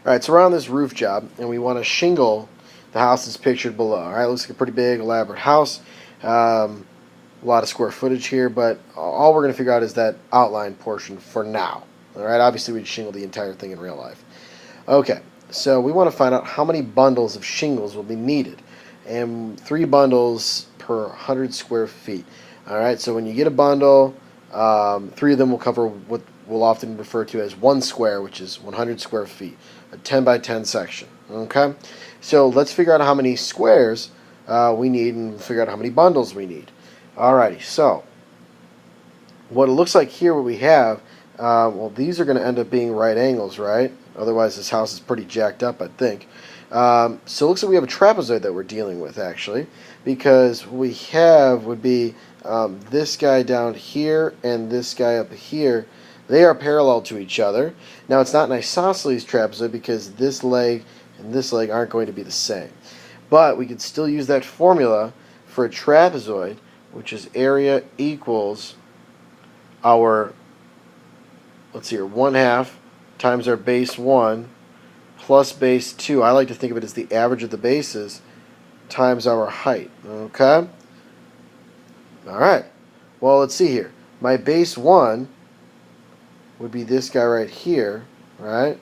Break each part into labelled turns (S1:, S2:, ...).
S1: Alright, so we're on this roof job, and we want to shingle the house that's pictured below. Alright, looks like a pretty big, elaborate house. A lot of square footage here, but all we're going to figure out is that outline portion for now. Alright, obviously we'd shingle the entire thing in real life. Okay, so we want to find out how many bundles of shingles will be needed. And 3 bundles per 100 square feet. Alright, so when you get a bundle, 3 of them will cover what we'll often refer to as 1 square, which is 100 square feet, a 10 by 10 section. Okay, so let's figure out how many squares we need and figure out how many bundles we need. Alrighty, so what it looks like here, what we have, well, these are going to end up being right angles, right? Otherwise, this house is pretty jacked up, I think. So it looks like we have a trapezoid that we're dealing with, actually, because what we have would be this guy down here and this guy up here. They are parallel to each other. Now, it's not an isosceles trapezoid because this leg and this leg aren't going to be the same. But we could still use that formula for a trapezoid, which is area equals our, let's see here, 1/2 times our base 1 plus base 2. I like to think of it as the average of the bases times our height. Okay? All right. Well, let's see here. My base 1 would be this guy right here, right?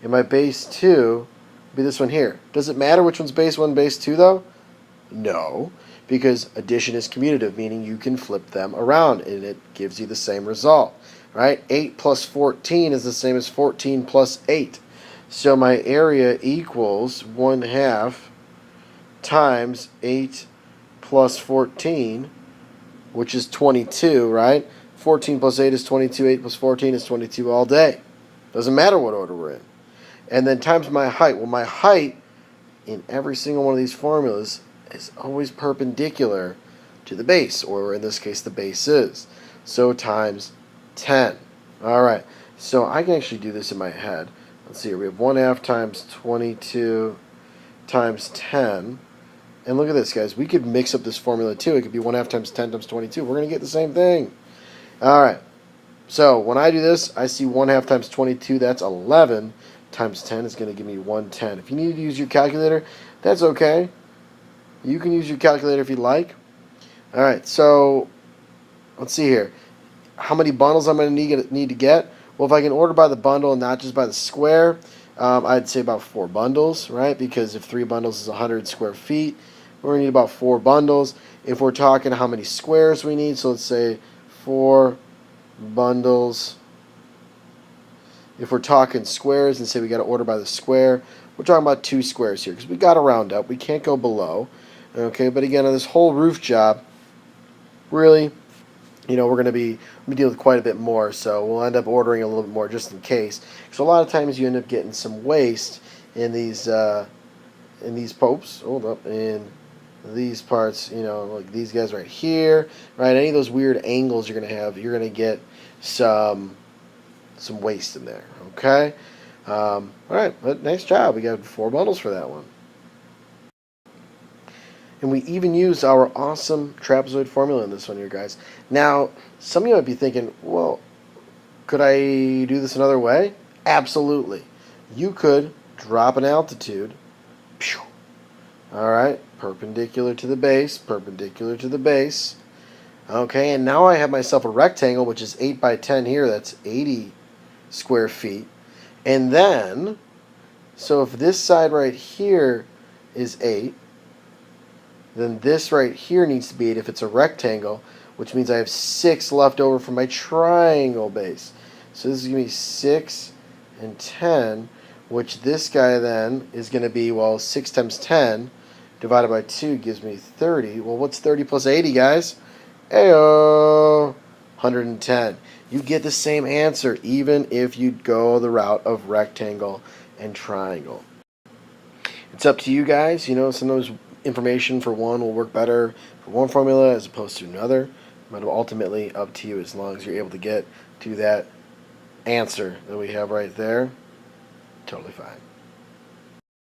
S1: And my base 2 would be this one here. Does it matter which one's base 1 and base 2, though? No, because addition is commutative, meaning you can flip them around, and it gives you the same result, right? 8 plus 14 is the same as 14 plus 8. So my area equals 1/2 times 8 plus 14, which is 22, right? 14 plus 8 is 22, 8 plus 14 is 22 all day. Doesn't matter what order we're in. And then times my height. Well, my height in every single one of these formulas is always perpendicular to the base, or in this case, the base is. So times 10. All right, so I can actually do this in my head. Let's see here. We have 1/2 times 22 times 10. And look at this, guys. We could mix up this formula, too. It could be 1/2 times 10 times 22. We're going to get the same thing. All right, so when I do this, I see 1/2 times 22, that's 11, times 10 is going to give me 110. If you need to use your calculator, that's okay. You can use your calculator if you like. All right, so let's see here. How many bundles I'm going to need to get? Well, if I can order by the bundle and not just by the square, I'd say about 4 bundles, right? Because if 3 bundles is 100 square feet, we're going to need about 4 bundles. If we're talking how many squares we need, so let's say 4 bundles. If we're talking squares and say we got to order by the square, we're talking about 2 squares here because we got to round up. We can't go below. Okay, but again, on this whole roof job, really, we're going to be dealing with quite a bit more, so we'll end up ordering a little bit more just in case. So a lot of times you end up getting some waste in these popes. Hold up, in these parts, like these guys right here, right? Any of those weird angles you're going to have, you're going to get some waste in there, okay? All right, but nice job. We got 4 bundles for that one. And we even used our awesome trapezoid formula in this one here, guys. Now, some of you might be thinking, well, could I do this another way? Absolutely. You could drop an altitude. All right, perpendicular to the base, perpendicular to the base. Okay, and now I have myself a rectangle, which is 8 by 10 here. That's 80 square feet. And then, so if this side right here is 8, then this right here needs to be 8 if it's a rectangle, which means I have 6 left over for my triangle base. So this is going to be 6 and 10, which this guy then is going to be, well, 6 times 10 divided by 2 gives me 30. Well, what's 30 plus 80, guys? Ayo, 110. You get the same answer even if you go the route of rectangle and triangle. It's up to you guys. Sometimes information for one will work better for one formula as opposed to another. But ultimately up to you as long as you're able to get to that answer that we have right there. Totally fine.